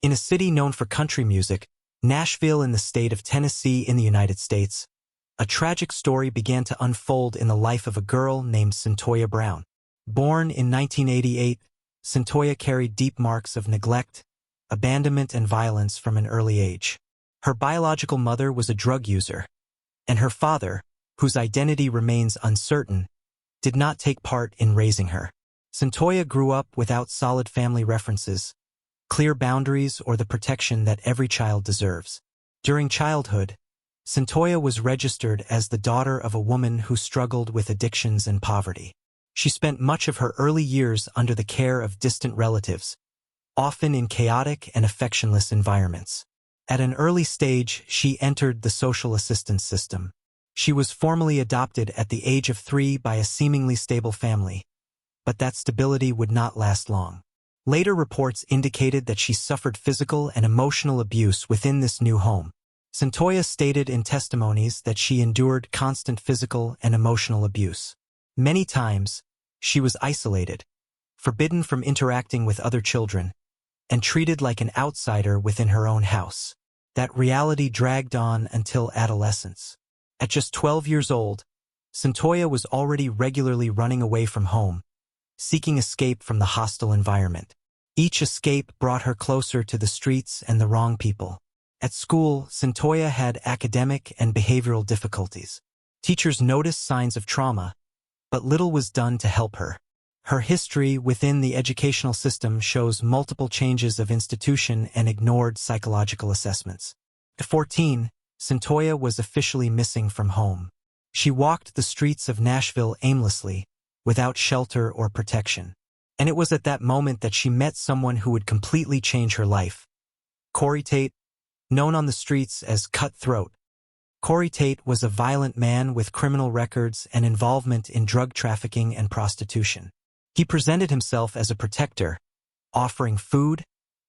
In a city known for country music, Nashville in the state of Tennessee in the United States, a tragic story began to unfold in the life of a girl named Cyntoia Brown. Born in 1988, Cyntoia carried deep marks of neglect, abandonment, and violence from an early age. Her biological mother was a drug user, and her father, whose identity remains uncertain, did not take part in raising her. Cyntoia grew up without solid family references, clear boundaries, or the protection that every child deserves. During childhood, Cyntoia was registered as the daughter of a woman who struggled with addictions and poverty. She spent much of her early years under the care of distant relatives, often in chaotic and affectionless environments. At an early stage, she entered the social assistance system. She was formally adopted at the age of 3 by a seemingly stable family, but that stability would not last long. Later reports indicated that she suffered physical and emotional abuse within this new home. Cyntoia stated in testimonies that she endured constant physical and emotional abuse. Many times, she was isolated, forbidden from interacting with other children, and treated like an outsider within her own house. That reality dragged on until adolescence. At just 12 years old, Cyntoia was already regularly running away from home, seeking escape from the hostile environment. Each escape brought her closer to the streets and the wrong people. At school, Cyntoia had academic and behavioral difficulties. Teachers noticed signs of trauma, but little was done to help her. Her history within the educational system shows multiple changes of institution and ignored psychological assessments. At 14, Cyntoia was officially missing from home. She walked the streets of Nashville aimlessly, without shelter or protection. And it was at that moment that she met someone who would completely change her life. Corey Tate, known on the streets as Cutthroat. Corey Tate was a violent man with criminal records and involvement in drug trafficking and prostitution. He presented himself as a protector, offering food,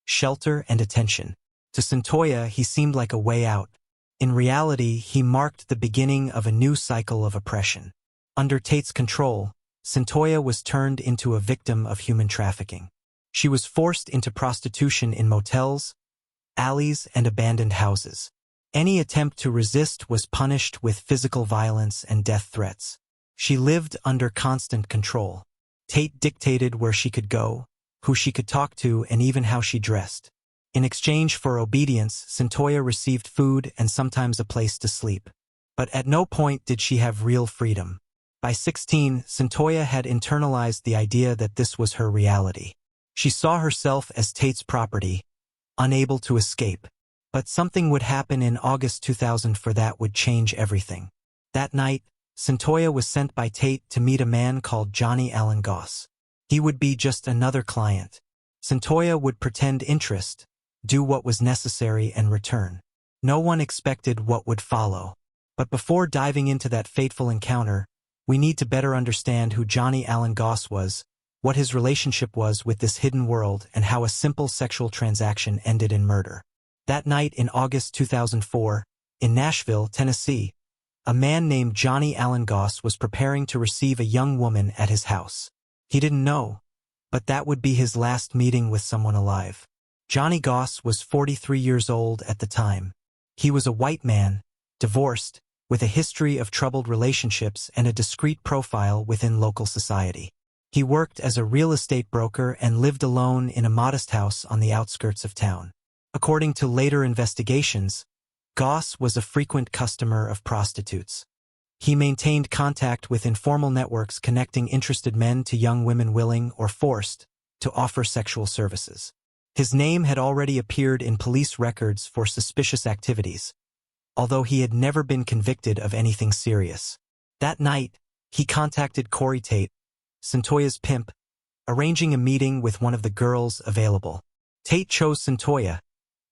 shelter, and attention. To Cyntoia, he seemed like a way out. In reality, he marked the beginning of a new cycle of oppression. Under Tate's control, Cyntoia was turned into a victim of human trafficking. She was forced into prostitution in motels, alleys, and abandoned houses. Any attempt to resist was punished with physical violence and death threats. She lived under constant control. Tate dictated where she could go, who she could talk to, and even how she dressed. In exchange for obedience, Cyntoia received food and sometimes a place to sleep. But at no point did she have real freedom. By 16, Cyntoia had internalized the idea that this was her reality. She saw herself as Tate's property, unable to escape. But something would happen in August 2000 that would change everything. That night, Cyntoia was sent by Tate to meet a man called Johnny Allen Goss. He would be just another client. Cyntoia would pretend interest, do what was necessary, and return. No one expected what would follow. But before diving into that fateful encounter, we need to better understand who Johnny Allen Goss was, what his relationship was with this hidden world, and how a simple sexual transaction ended in murder. That night in August 2004, in Nashville, Tennessee, a man named Johnny Allen Goss was preparing to receive a young woman at his house. He didn't know, but that would be his last meeting with someone alive. Johnny Goss was 43 years old at the time. He was a white man, divorced, with a history of troubled relationships and a discreet profile within local society. He worked as a real estate broker and lived alone in a modest house on the outskirts of town. According to later investigations, Goss was a frequent customer of prostitutes. He maintained contact with informal networks connecting interested men to young women willing or forced to offer sexual services. His name had already appeared in police records for suspicious activities, although he had never been convicted of anything serious. That night, he contacted Corey Tate, Cyntoia's pimp, arranging a meeting with one of the girls available. Tate chose Cyntoia,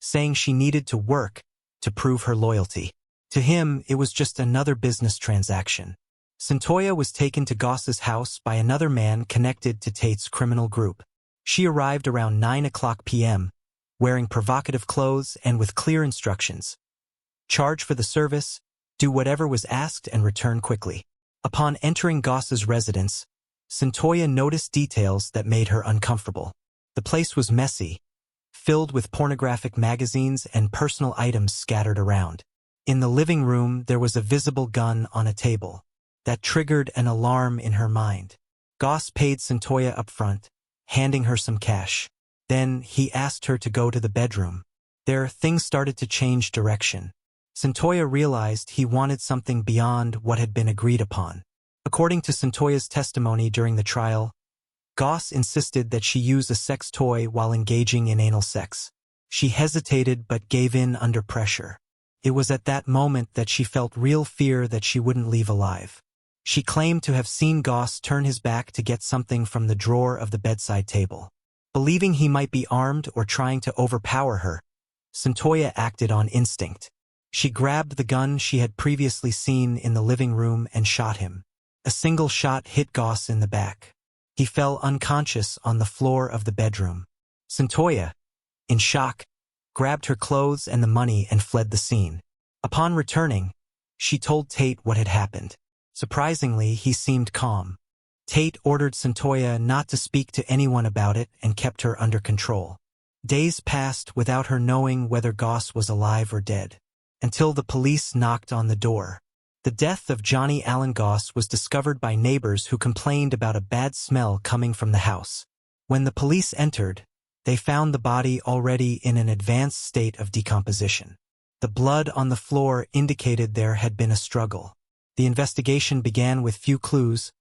saying she needed to work to prove her loyalty. To him, it was just another business transaction. Cyntoia was taken to Goss's house by another man connected to Tate's criminal group. She arrived around 9:00 p.m., wearing provocative clothes and with clear instructions. Charge for the service, do whatever was asked, and return quickly. Upon entering Goss's residence, Cyntoia noticed details that made her uncomfortable. The place was messy, filled with pornographic magazines and personal items scattered around. In the living room, there was a visible gun on a table. That triggered an alarm in her mind. Goss paid Cyntoia up front, handing her some cash. Then he asked her to go to the bedroom. There, things started to change direction. Cyntoia realized he wanted something beyond what had been agreed upon. According to Cyntoia's testimony during the trial, Goss insisted that she use a sex toy while engaging in anal sex. She hesitated but gave in under pressure. It was at that moment that she felt real fear that she wouldn't leave alive. She claimed to have seen Goss turn his back to get something from the drawer of the bedside table. Believing he might be armed or trying to overpower her, Cyntoia acted on instinct. She grabbed the gun she had previously seen in the living room and shot him. A single shot hit Goss in the back. He fell unconscious on the floor of the bedroom. Cyntoia, in shock, grabbed her clothes and the money and fled the scene. Upon returning, she told Tate what had happened. Surprisingly, he seemed calm. Tate ordered Cyntoia not to speak to anyone about it and kept her under control. Days passed without her knowing whether Goss was alive or dead, until the police knocked on the door. The death of Johnny Allen Goss was discovered by neighbors who complained about a bad smell coming from the house. When the police entered, they found the body already in an advanced state of decomposition. The blood on the floor indicated there had been a struggle. The investigation began with few clues,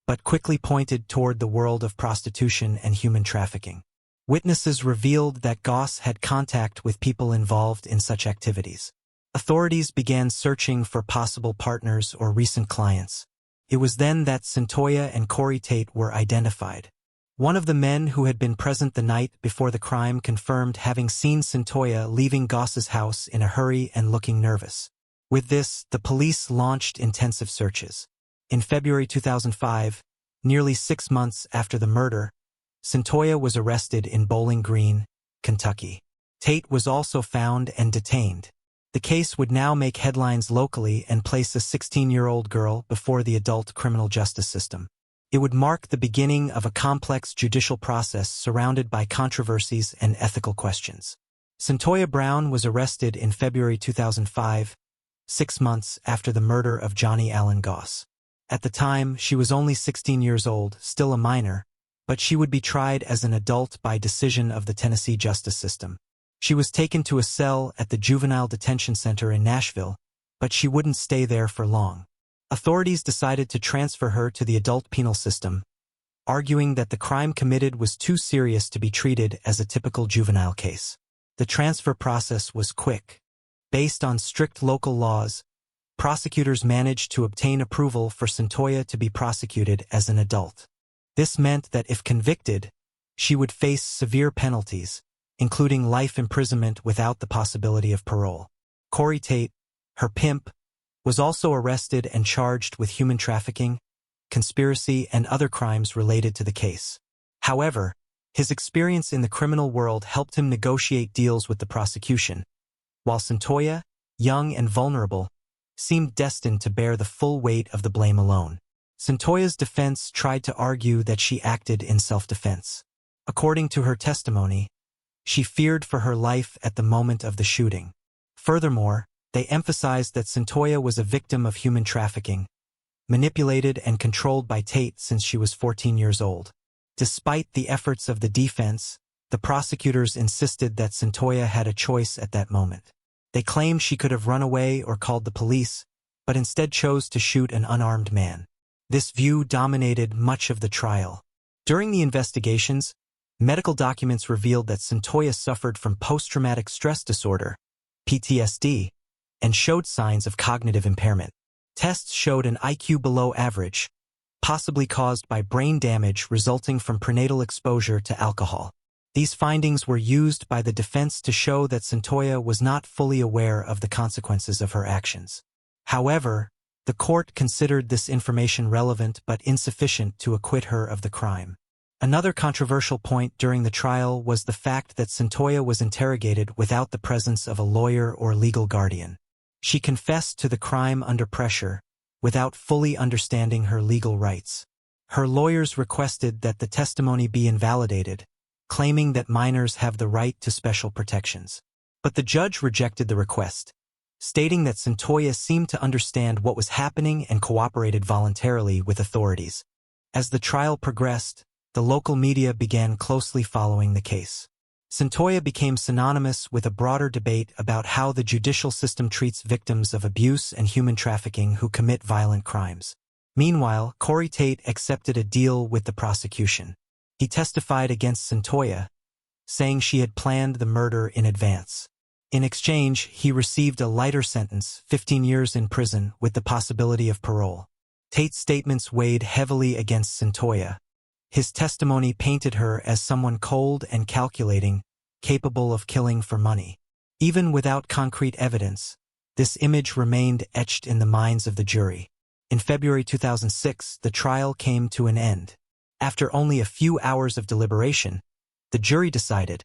but quickly pointed toward the world of prostitution and human trafficking. Witnesses revealed that Goss had contact with people involved in such activities. Authorities began searching for possible partners or recent clients. It was then that Cyntoia and Corey Tate were identified. One of the men who had been present the night before the crime confirmed having seen Cyntoia leaving Goss's house in a hurry and looking nervous. With this, the police launched intensive searches. In February 2005, nearly 6 months after the murder, Cyntoia was arrested in Bowling Green, Kentucky. Tate was also found and detained. The case would now make headlines locally and place a 16-year-old girl before the adult criminal justice system. It would mark the beginning of a complex judicial process surrounded by controversies and ethical questions. Cyntoia Brown was arrested in February 2005, 6 months after the murder of Johnny Allen Goss. At the time, she was only 16 years old, still a minor, but she would be tried as an adult by decision of the Tennessee justice system. She was taken to a cell at the Juvenile Detention Center in Nashville, but she wouldn't stay there for long. Authorities decided to transfer her to the adult penal system, arguing that the crime committed was too serious to be treated as a typical juvenile case. The transfer process was quick. Based on strict local laws, prosecutors managed to obtain approval for Cyntoia to be prosecuted as an adult. This meant that if convicted, she would face severe penalties, including life imprisonment without the possibility of parole. Corey Tate, her pimp, was also arrested and charged with human trafficking, conspiracy, and other crimes related to the case. However, his experience in the criminal world helped him negotiate deals with the prosecution, while Cyntoia, young and vulnerable, seemed destined to bear the full weight of the blame alone. Cyntoia's defense tried to argue that she acted in self-defense. According to her testimony, she feared for her life at the moment of the shooting. Furthermore, they emphasized that Cyntoia was a victim of human trafficking, manipulated and controlled by Tate since she was 14 years old. Despite the efforts of the defense, the prosecutors insisted that Cyntoia had a choice at that moment. They claimed she could have run away or called the police, but instead chose to shoot an unarmed man. This view dominated much of the trial. During the investigations, medical documents revealed that Cyntoia suffered from post-traumatic stress disorder, PTSD, and showed signs of cognitive impairment. Tests showed an IQ below average, possibly caused by brain damage resulting from prenatal exposure to alcohol. These findings were used by the defense to show that Cyntoia was not fully aware of the consequences of her actions. However, the court considered this information relevant but insufficient to acquit her of the crime. Another controversial point during the trial was the fact that Cyntoia was interrogated without the presence of a lawyer or legal guardian. She confessed to the crime under pressure, without fully understanding her legal rights. Her lawyers requested that the testimony be invalidated, claiming that minors have the right to special protections. But the judge rejected the request, stating that Cyntoia seemed to understand what was happening and cooperated voluntarily with authorities. As the trial progressed, the local media began closely following the case. Cyntoia became synonymous with a broader debate about how the judicial system treats victims of abuse and human trafficking who commit violent crimes. Meanwhile, Corey Tate accepted a deal with the prosecution. He testified against Cyntoia, saying she had planned the murder in advance. In exchange, he received a lighter sentence, 15 years in prison, with the possibility of parole. Tate's statements weighed heavily against Cyntoia. His testimony painted her as someone cold and calculating, capable of killing for money. Even without concrete evidence, this image remained etched in the minds of the jury. In February 2006, the trial came to an end. After only a few hours of deliberation, the jury decided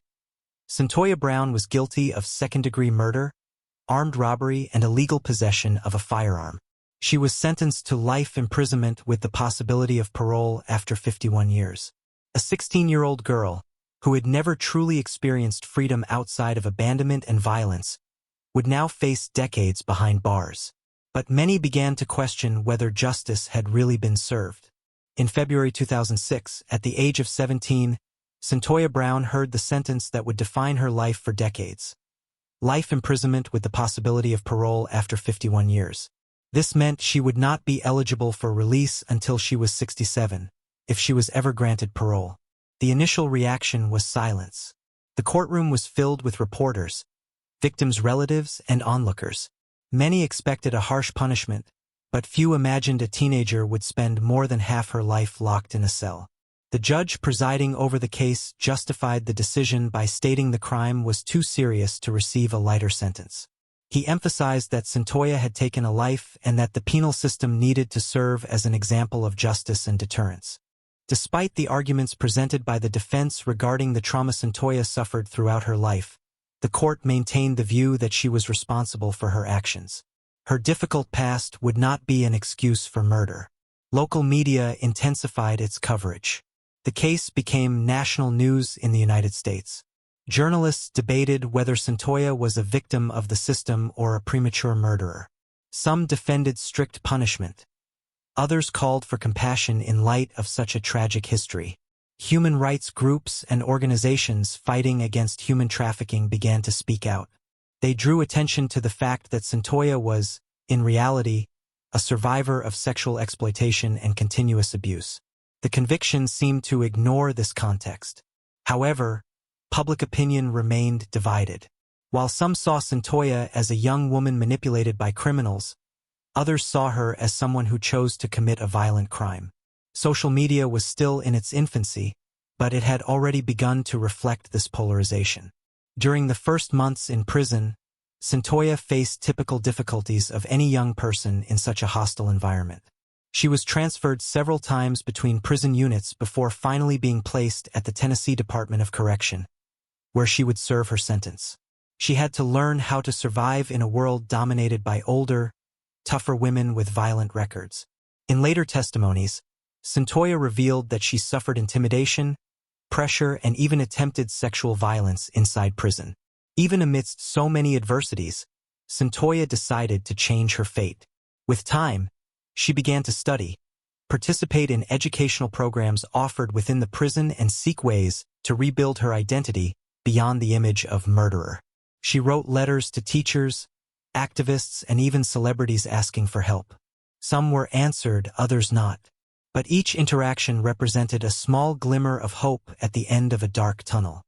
Cyntoia Brown was guilty of second-degree murder, armed robbery, and illegal possession of a firearm. She was sentenced to life imprisonment with the possibility of parole after 51 years. A 16-year-old girl, who had never truly experienced freedom outside of abandonment and violence, would now face decades behind bars. But many began to question whether justice had really been served. In February 2006, at the age of 17, Cyntoia Brown heard the sentence that would define her life for decades. Life imprisonment with the possibility of parole after 51 years. This meant she would not be eligible for release until she was 67, if she was ever granted parole. The initial reaction was silence. The courtroom was filled with reporters, victims' relatives, and onlookers. Many expected a harsh punishment, but few imagined a teenager would spend more than half her life locked in a cell. The judge presiding over the case justified the decision by stating the crime was too serious to receive a lighter sentence. He emphasized that Cyntoia had taken a life and that the penal system needed to serve as an example of justice and deterrence. Despite the arguments presented by the defense regarding the trauma Cyntoia suffered throughout her life, the court maintained the view that she was responsible for her actions. Her difficult past would not be an excuse for murder. Local media intensified its coverage. The case became national news in the United States. Journalists debated whether Cyntoia was a victim of the system or a premature murderer. Some defended strict punishment. Others called for compassion in light of such a tragic history. Human rights groups and organizations fighting against human trafficking began to speak out. They drew attention to the fact that Cyntoia was, in reality, a survivor of sexual exploitation and continuous abuse. The conviction seemed to ignore this context. However, public opinion remained divided. While some saw Cyntoia as a young woman manipulated by criminals, others saw her as someone who chose to commit a violent crime. Social media was still in its infancy, but it had already begun to reflect this polarization. During the first months in prison, Cyntoia faced typical difficulties of any young person in such a hostile environment. She was transferred several times between prison units before finally being placed at the Tennessee Department of Correction, where she would serve her sentence. She had to learn how to survive in a world dominated by older, tougher women with violent records. In later testimonies, Cyntoia revealed that she suffered intimidation, pressure, and even attempted sexual violence inside prison. Even amidst so many adversities, Cyntoia decided to change her fate. With time, she began to study, participate in educational programs offered within the prison, and seek ways to rebuild her identity beyond the image of murderer. She wrote letters to teachers, activists, and even celebrities asking for help. Some were answered, others not. But each interaction represented a small glimmer of hope at the end of a dark tunnel.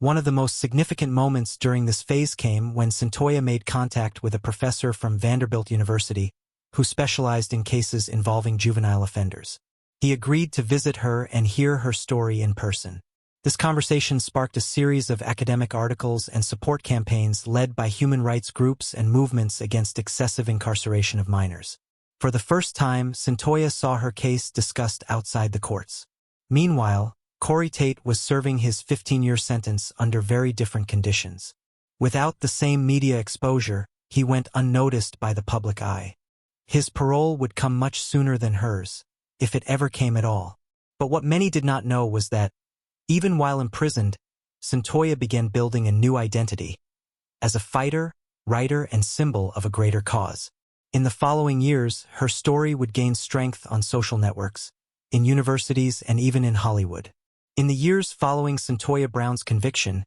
One of the most significant moments during this phase came when Cyntoia made contact with a professor from Vanderbilt University who specialized in cases involving juvenile offenders. He agreed to visit her and hear her story in person. This conversation sparked a series of academic articles and support campaigns led by human rights groups and movements against excessive incarceration of minors. For the first time, Cyntoia saw her case discussed outside the courts. Meanwhile, Corey Tate was serving his 15-year sentence under very different conditions. Without the same media exposure, he went unnoticed by the public eye. His parole would come much sooner than hers, if it ever came at all. But what many did not know was that, Even while imprisoned, Cyntoia began building a new identity as a fighter, writer, and symbol of a greater cause. In the following years, her story would gain strength on social networks, in universities, and even in Hollywood. In the years following Cyntoia Brown's conviction,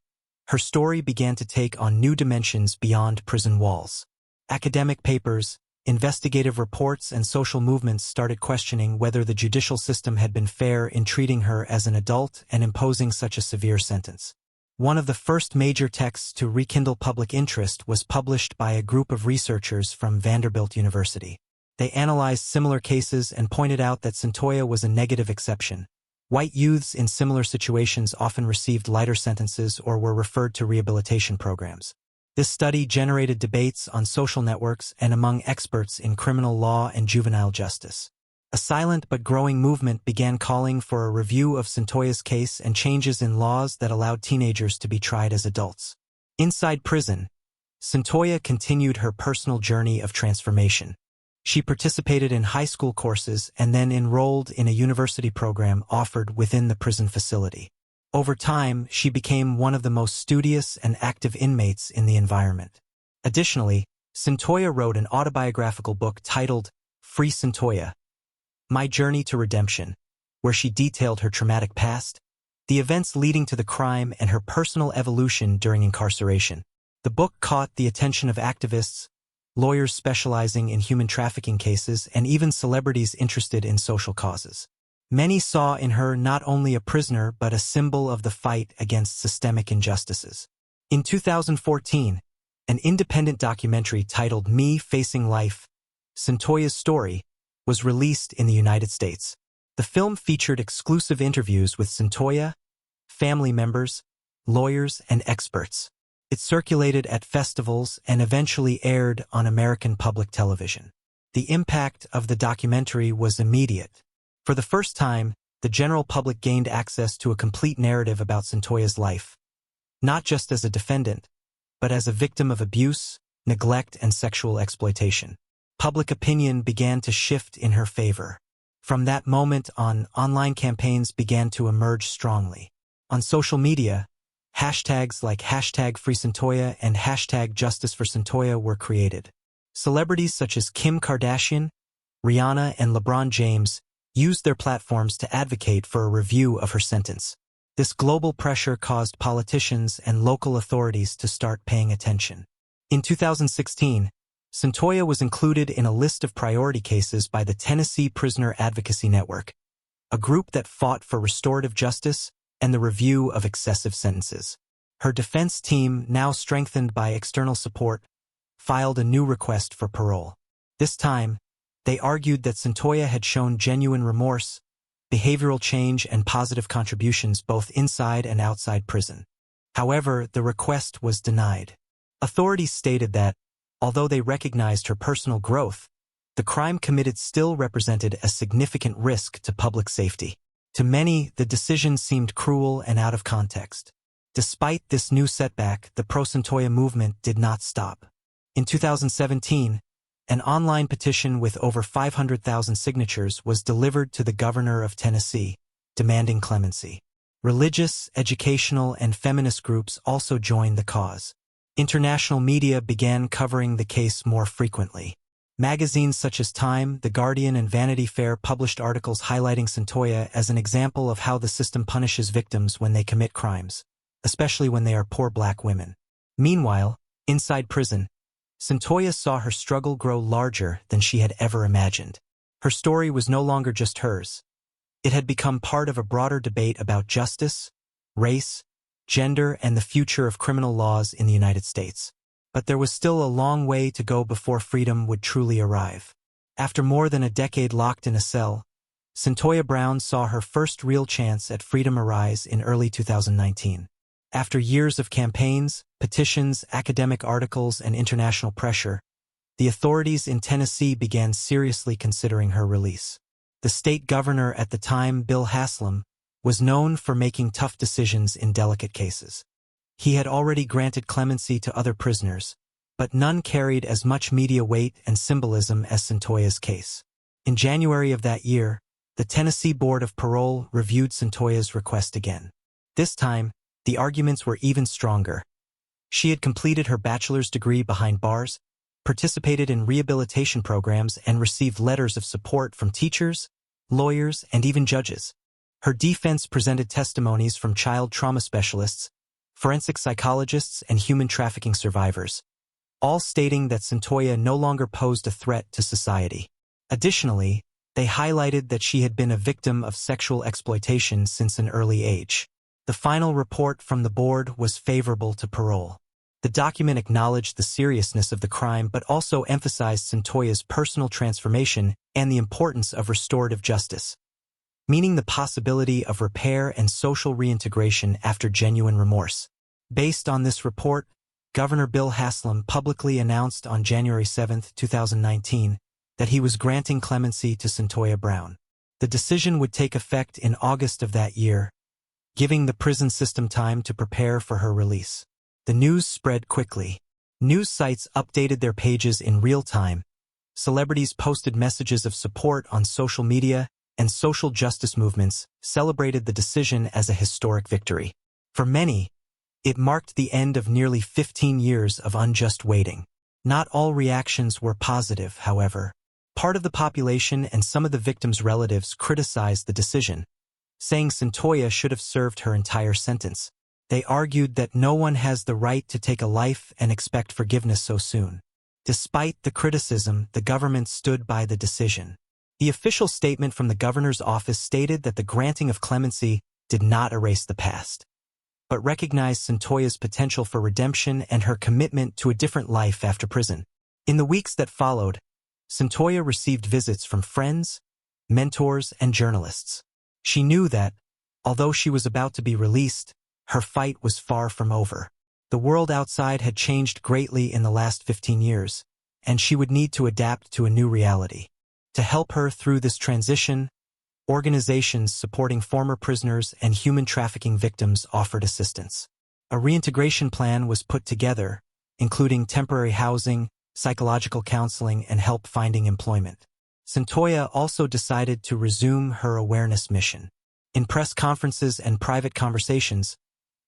her story began to take on new dimensions beyond prison walls. Academic papers, investigative reports, and social movements started questioning whether the judicial system had been fair in treating her as an adult and imposing such a severe sentence. One of the first major texts to rekindle public interest was published by a group of researchers from Vanderbilt University. They analyzed similar cases and pointed out that Cyntoia was a negative exception. White youths in similar situations often received lighter sentences or were referred to rehabilitation programs. This study generated debates on social networks and among experts in criminal law and juvenile justice. A silent but growing movement began calling for a review of Cyntoia's case and changes in laws that allowed teenagers to be tried as adults. Inside prison, Cyntoia continued her personal journey of transformation. She participated in high school courses and then enrolled in a university program offered within the prison facility. Over time, she became one of the most studious and active inmates in the environment. Additionally, Cyntoia wrote an autobiographical book titled Free Cyntoia: My Journey to Redemption, where she detailed her traumatic past, the events leading to the crime, and her personal evolution during incarceration. The book caught the attention of activists, lawyers specializing in human trafficking cases, and even celebrities interested in social causes. Many saw in her not only a prisoner but a symbol of the fight against systemic injustices. In 2014, an independent documentary titled Me Facing Life: Cyntoia's Story was released in the United States. The film featured exclusive interviews with Cyntoia, family members, lawyers, and experts. It circulated at festivals and eventually aired on American public television. The impact of the documentary was immediate. For the first time, the general public gained access to a complete narrative about Cyntoia's life, not just as a defendant, but as a victim of abuse, neglect, and sexual exploitation. Public opinion began to shift in her favor. From that moment on, online campaigns began to emerge strongly. On social media, hashtags like #FreeCyntoia and #JusticeForCyntoia were created. Celebrities such as Kim Kardashian, Rihanna, and LeBron James used their platforms to advocate for a review of her sentence. This global pressure caused politicians and local authorities to start paying attention. In 2016, Cyntoia was included in a list of priority cases by the Tennessee Prisoner Advocacy Network, a group that fought for restorative justice and the review of excessive sentences. Her defense team, now strengthened by external support, filed a new request for parole. This time, they argued that Cyntoia had shown genuine remorse, behavioral change, and positive contributions both inside and outside prison. However, the request was denied. Authorities stated that, although they recognized her personal growth, the crime committed still represented a significant risk to public safety. To many, the decision seemed cruel and out of context. Despite this new setback, the pro-Cyntoia movement did not stop. In 2017, an online petition with over 500,000 signatures was delivered to the governor of Tennessee, demanding clemency. Religious, educational, and feminist groups also joined the cause. International media began covering the case more frequently. Magazines such as Time, The Guardian, and Vanity Fair published articles highlighting Cyntoia as an example of how the system punishes victims when they commit crimes, especially when they are poor black women. Meanwhile, inside prison, Cyntoia saw her struggle grow larger than she had ever imagined. Her story was no longer just hers. It had become part of a broader debate about justice, race, gender, and the future of criminal laws in the United States. But there was still a long way to go before freedom would truly arrive. After more than a decade locked in a cell, Cyntoia Brown saw her first real chance at freedom arise in early 2019. After years of campaigns, petitions, academic articles, and international pressure, the authorities in Tennessee began seriously considering her release. The state governor at the time, Bill Haslam, was known for making tough decisions in delicate cases. He had already granted clemency to other prisoners, but none carried as much media weight and symbolism as Cyntoia's case. In January of that year, the Tennessee Board of Parole reviewed Cyntoia's request again. This time, the arguments were even stronger. She had completed her bachelor's degree behind bars, participated in rehabilitation programs, and received letters of support from teachers, lawyers, and even judges. Her defense presented testimonies from child trauma specialists, forensic psychologists, and human trafficking survivors, all stating that Cyntoia no longer posed a threat to society. Additionally, they highlighted that she had been a victim of sexual exploitation since an early age. The final report from the board was favorable to parole. The document acknowledged the seriousness of the crime but also emphasized Cyntoia's personal transformation and the importance of restorative justice, meaning the possibility of repair and social reintegration after genuine remorse. Based on this report, Governor Bill Haslam publicly announced on January 7, 2019, that he was granting clemency to Cyntoia Brown. The decision would take effect in August of that year, giving the prison system time to prepare for her release. The news spread quickly. News sites updated their pages in real time. Celebrities posted messages of support on social media, and social justice movements celebrated the decision as a historic victory. For many, it marked the end of nearly 15 years of unjust waiting. Not all reactions were positive, however. Part of the population and some of the victims' relatives criticized the decision, saying Cyntoia should have served her entire sentence. They argued that no one has the right to take a life and expect forgiveness so soon. Despite the criticism, the government stood by the decision. The official statement from the governor's office stated that the granting of clemency did not erase the past, but recognized Cyntoia's potential for redemption and her commitment to a different life after prison. In the weeks that followed, Cyntoia received visits from friends, mentors, and journalists. She knew that, although she was about to be released, her fight was far from over. The world outside had changed greatly in the last 15 years, and she would need to adapt to a new reality. To help her through this transition, organizations supporting former prisoners and human trafficking victims offered assistance. A reintegration plan was put together, including temporary housing, psychological counseling, and help finding employment. Cyntoia also decided to resume her awareness mission. In press conferences and private conversations,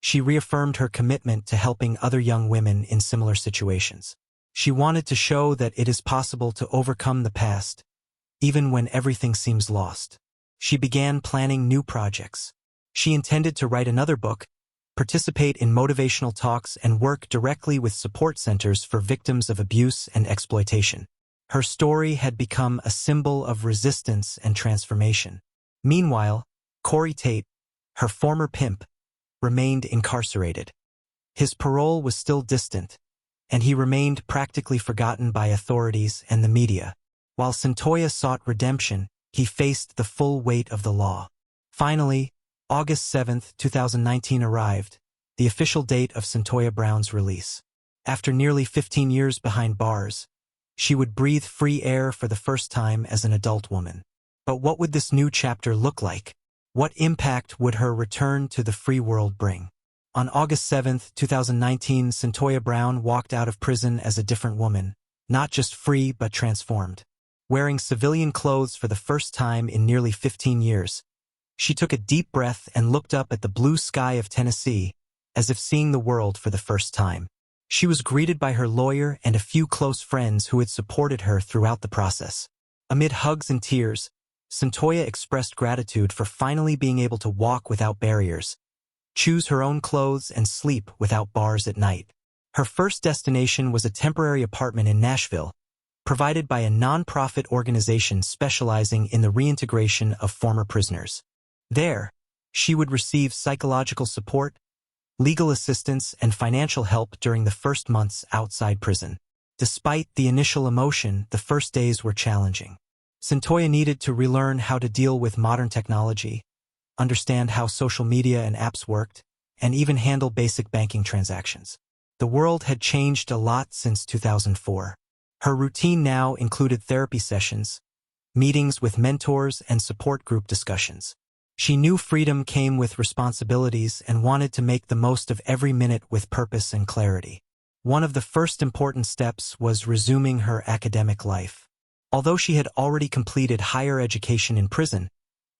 she reaffirmed her commitment to helping other young women in similar situations. She wanted to show that it is possible to overcome the past, even when everything seems lost. She began planning new projects. She intended to write another book, participate in motivational talks, and work directly with support centers for victims of abuse and exploitation. Her story had become a symbol of resistance and transformation. Meanwhile, Corey Tate, her former pimp, remained incarcerated. His parole was still distant, and he remained practically forgotten by authorities and the media. While Cyntoia sought redemption, he faced the full weight of the law. Finally, August 7, 2019 arrived, the official date of Cyntoia Brown's release. After nearly 15 years behind bars, she would breathe free air for the first time as an adult woman. But what would this new chapter look like? What impact would her return to the free world bring? On August 7, 2019, Cyntoia Brown walked out of prison as a different woman, not just free but transformed. Wearing civilian clothes for the first time in nearly 15 years, she took a deep breath and looked up at the blue sky of Tennessee, as if seeing the world for the first time. She was greeted by her lawyer and a few close friends who had supported her throughout the process. Amid hugs and tears, Cyntoia expressed gratitude for finally being able to walk without barriers, choose her own clothes, and sleep without bars at night. Her first destination was a temporary apartment in Nashville, provided by a non-profit organization specializing in the reintegration of former prisoners. There, she would receive psychological support, legal assistance, and financial help during the first months outside prison. Despite the initial emotion, the first days were challenging. Cyntoia needed to relearn how to deal with modern technology, understand how social media and apps worked, and even handle basic banking transactions. The world had changed a lot since 2004. Her routine now included therapy sessions, meetings with mentors, and support group discussions. She knew freedom came with responsibilities and wanted to make the most of every minute with purpose and clarity. One of the first important steps was resuming her academic life. Although she had already completed higher education in prison,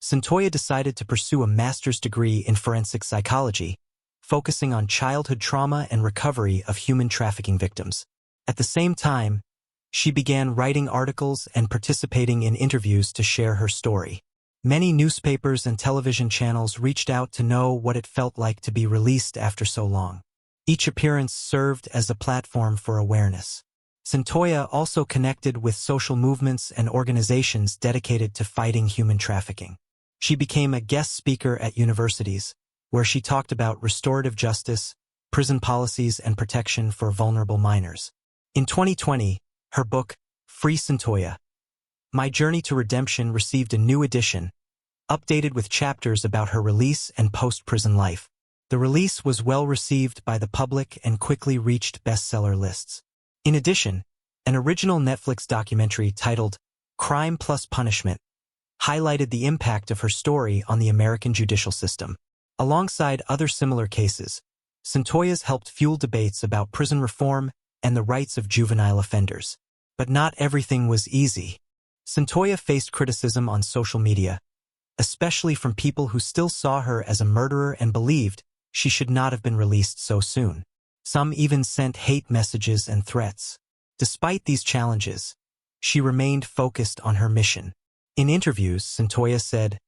Cyntoia decided to pursue a master's degree in forensic psychology, focusing on childhood trauma and recovery of human trafficking victims. At the same time, she began writing articles and participating in interviews to share her story. Many newspapers and television channels reached out to know what it felt like to be released after so long. Each appearance served as a platform for awareness. Cyntoia also connected with social movements and organizations dedicated to fighting human trafficking. She became a guest speaker at universities, where she talked about restorative justice, prison policies, and protection for vulnerable minors. In 2020, her book, Free Cyntoia: My Journey to Redemption, received a new edition, updated with chapters about her release and post-prison life. The release was well received by the public and quickly reached bestseller lists. In addition, an original Netflix documentary titled Crime Plus Punishment highlighted the impact of her story on the American judicial system. Alongside other similar cases, Cyntoia's helped fuel debates about prison reform and the rights of juvenile offenders. But not everything was easy. Cyntoia faced criticism on social media, especially from people who still saw her as a murderer and believed she should not have been released so soon. Some even sent hate messages and threats. Despite these challenges, she remained focused on her mission. In interviews, Cyntoia said,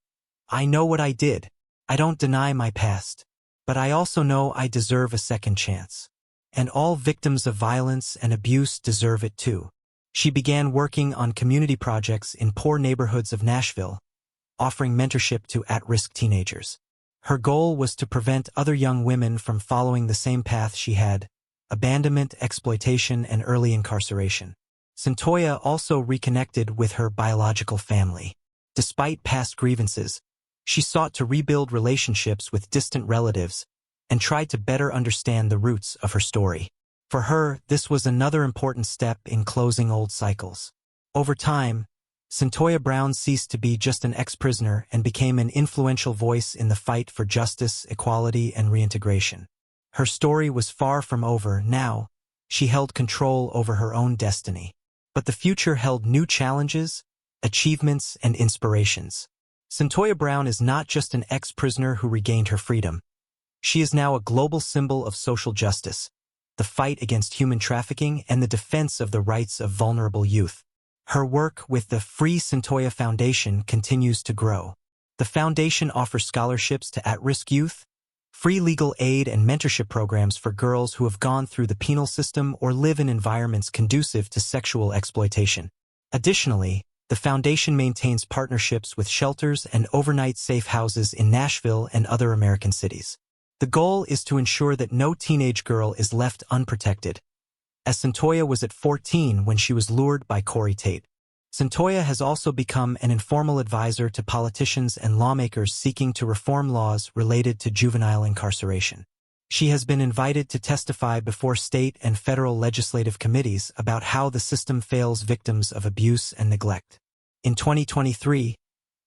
"I know what I did. I don't deny my past. But I also know I deserve a second chance. And all victims of violence and abuse deserve it too." She began working on community projects in poor neighborhoods of Nashville, offering mentorship to at-risk teenagers. Her goal was to prevent other young women from following the same path she had: abandonment, exploitation, and early incarceration. Cyntoia also reconnected with her biological family. Despite past grievances, she sought to rebuild relationships with distant relatives and tried to better understand the roots of her story. For her, this was another important step in closing old cycles. Over time, Cyntoia Brown ceased to be just an ex-prisoner and became an influential voice in the fight for justice, equality, and reintegration. Her story was far from over. Now, she held control over her own destiny. But the future held new challenges, achievements, and inspirations. Cyntoia Brown is not just an ex-prisoner who regained her freedom. She is now a global symbol of social justice, the fight against human trafficking, and the defense of the rights of vulnerable youth. Her work with the Free Cyntoia Foundation continues to grow. The foundation offers scholarships to at-risk youth, free legal aid, and mentorship programs for girls who have gone through the penal system or live in environments conducive to sexual exploitation. Additionally, the foundation maintains partnerships with shelters and overnight safe houses in Nashville and other American cities. The goal is to ensure that no teenage girl is left unprotected, as Cyntoia was at 14 when she was lured by Corey Tate. Cyntoia has also become an informal advisor to politicians and lawmakers seeking to reform laws related to juvenile incarceration. She has been invited to testify before state and federal legislative committees about how the system fails victims of abuse and neglect. In 2023,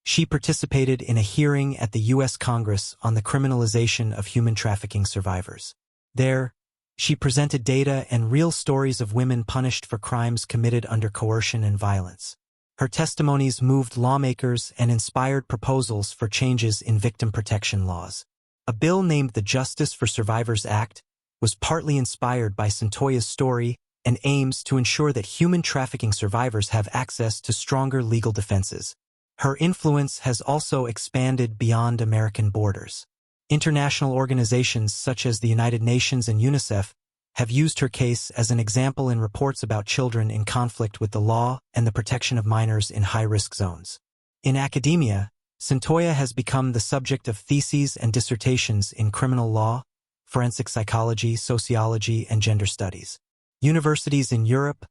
she participated in a hearing at the U.S. Congress on the criminalization of human trafficking survivors. There, she presented data and real stories of women punished for crimes committed under coercion and violence. Her testimonies moved lawmakers and inspired proposals for changes in victim protection laws. A bill named the Justice for Survivors Act was partly inspired by Cyntoia's story and aims to ensure that human trafficking survivors have access to stronger legal defenses. Her influence has also expanded beyond American borders. International organizations such as the United Nations and UNICEF have used her case as an example in reports about children in conflict with the law and the protection of minors in high-risk zones. In academia, Cyntoia has become the subject of theses and dissertations in criminal law, forensic psychology, sociology, and gender studies. Universities in Europe,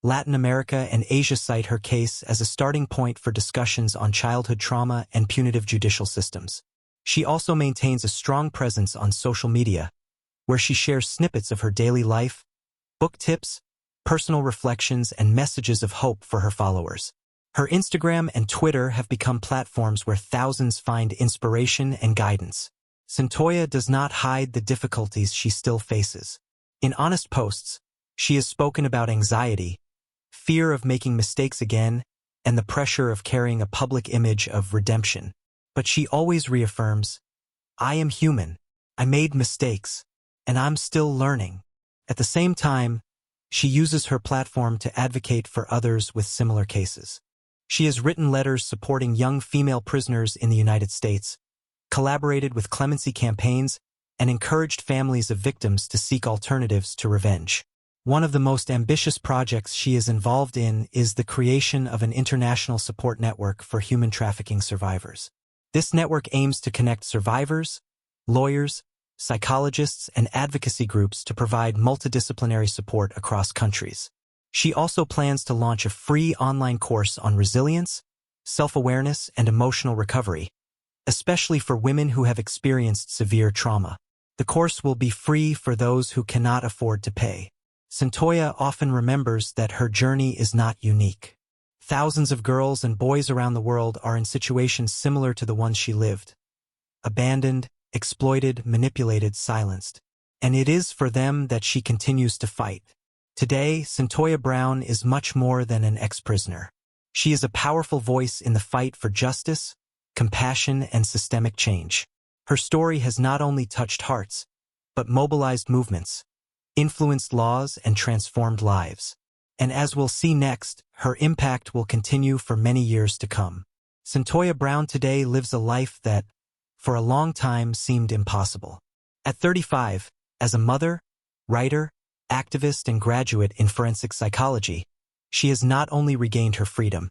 Latin America, and Asia cite her case as a starting point for discussions on childhood trauma and punitive judicial systems. She also maintains a strong presence on social media, where she shares snippets of her daily life, book tips, personal reflections, and messages of hope for her followers. Her Instagram and Twitter have become platforms where thousands find inspiration and guidance. Cyntoia does not hide the difficulties she still faces. In honest posts, she has spoken about anxiety, fear of making mistakes again, and the pressure of carrying a public image of redemption. But she always reaffirms, I am human, I made mistakes, and I'm still learning. At the same time, she uses her platform to advocate for others with similar cases. She has written letters supporting young female prisoners in the United States, collaborated with clemency campaigns, and encouraged families of victims to seek alternatives to revenge. One of the most ambitious projects she is involved in is the creation of an international support network for human trafficking survivors. This network aims to connect survivors, lawyers, psychologists, and advocacy groups to provide multidisciplinary support across countries. She also plans to launch a free online course on resilience, self-awareness, and emotional recovery, especially for women who have experienced severe trauma. The course will be free for those who cannot afford to pay. Cyntoia often remembers that her journey is not unique. Thousands of girls and boys around the world are in situations similar to the ones she lived. Abandoned, exploited, manipulated, silenced. And it is for them that she continues to fight. Today, Cyntoia Brown is much more than an ex-prisoner. She is a powerful voice in the fight for justice, compassion, and systemic change. Her story has not only touched hearts, but mobilized movements, influenced laws, and transformed lives. And as we'll see next, her impact will continue for many years to come. Cyntoia Brown today lives a life that, for a long time, seemed impossible. At 35, as a mother, writer, activist, and graduate in forensic psychology, she has not only regained her freedom,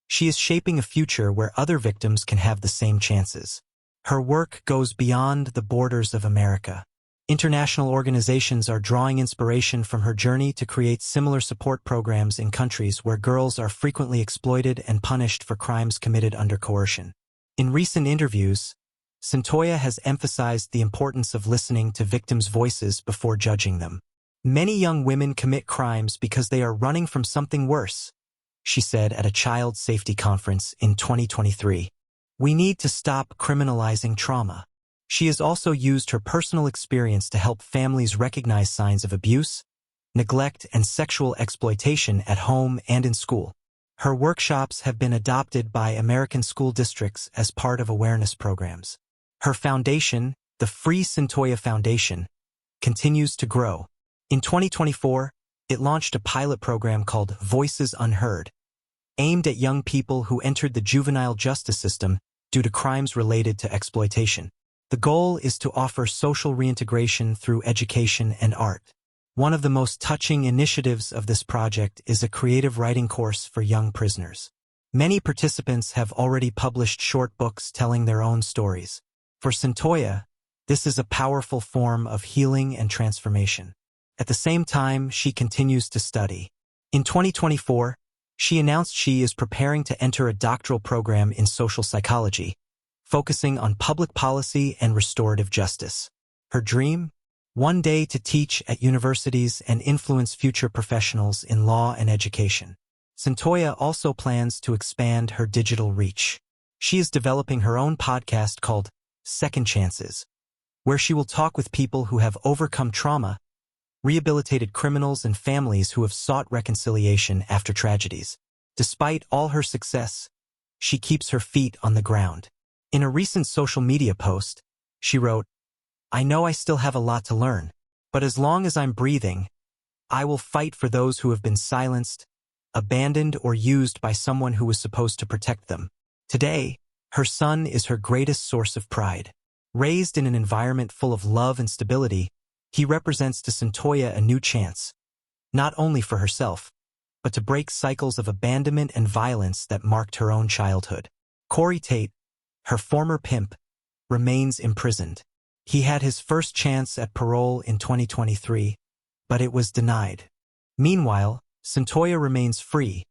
she is shaping a future where other victims can have the same chances. Her work goes beyond the borders of America. International organizations are drawing inspiration from her journey to create similar support programs in countries where girls are frequently exploited and punished for crimes committed under coercion. In recent interviews, Cyntoia has emphasized the importance of listening to victims' voices before judging them. Many young women commit crimes because they are running from something worse, she said at a child safety conference in 2023. We need to stop criminalizing trauma. She has also used her personal experience to help families recognize signs of abuse, neglect, and sexual exploitation at home and in school. Her workshops have been adopted by American school districts as part of awareness programs. Her foundation, the Free Cyntoia Foundation, continues to grow. In 2024, it launched a pilot program called Voices Unheard, aimed at young people who entered the juvenile justice system due to crimes related to exploitation. The goal is to offer social reintegration through education and art. One of the most touching initiatives of this project is a creative writing course for young prisoners. Many participants have already published short books telling their own stories. For Cyntoia, this is a powerful form of healing and transformation. At the same time, she continues to study. In 2024, she announced she is preparing to enter a doctoral program in social psychology, focusing on public policy and restorative justice. Her dream? One day to teach at universities and influence future professionals in law and education. Cyntoia also plans to expand her digital reach. She is developing her own podcast called Second Chances, where she will talk with people who have overcome trauma, rehabilitated criminals, and families who have sought reconciliation after tragedies. Despite all her success, she keeps her feet on the ground. In a recent social media post, she wrote, I know I still have a lot to learn, but as long as I'm breathing, I will fight for those who have been silenced, abandoned, or used by someone who was supposed to protect them. Today, her son is her greatest source of pride. Raised in an environment full of love and stability, he represents to Cyntoia a new chance, not only for herself, but to break cycles of abandonment and violence that marked her own childhood. Corey Tate, her former pimp, remains imprisoned. He had his first chance at parole in 2023, but it was denied. Meanwhile, Cyntoia remains free,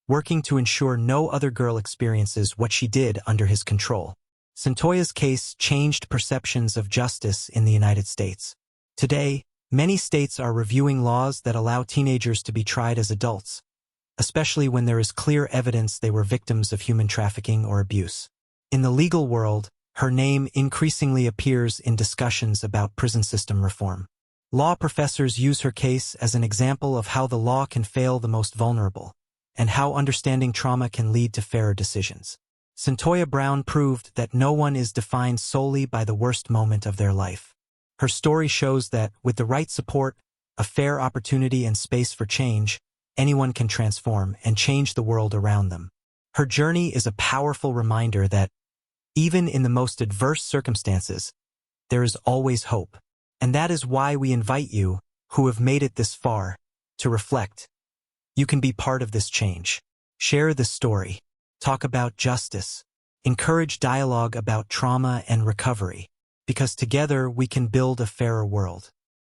working to ensure no other girl experiences what she did under his control. Cyntoia's case changed perceptions of justice in the United States. Today, many states are reviewing laws that allow teenagers to be tried as adults, especially when there is clear evidence they were victims of human trafficking or abuse. In the legal world, her name increasingly appears in discussions about prison system reform. Law professors use her case as an example of how the law can fail the most vulnerable, and how understanding trauma can lead to fairer decisions. Cyntoia Brown proved that no one is defined solely by the worst moment of their life. Her story shows that, with the right support, a fair opportunity and space for change, anyone can transform and change the world around them. Her journey is a powerful reminder that, even in the most adverse circumstances, there is always hope. And that is why we invite you, who have made it this far, to reflect. You can be part of this change. Share the story. Talk about justice. Encourage dialogue about trauma and recovery. Because together we can build a fairer world.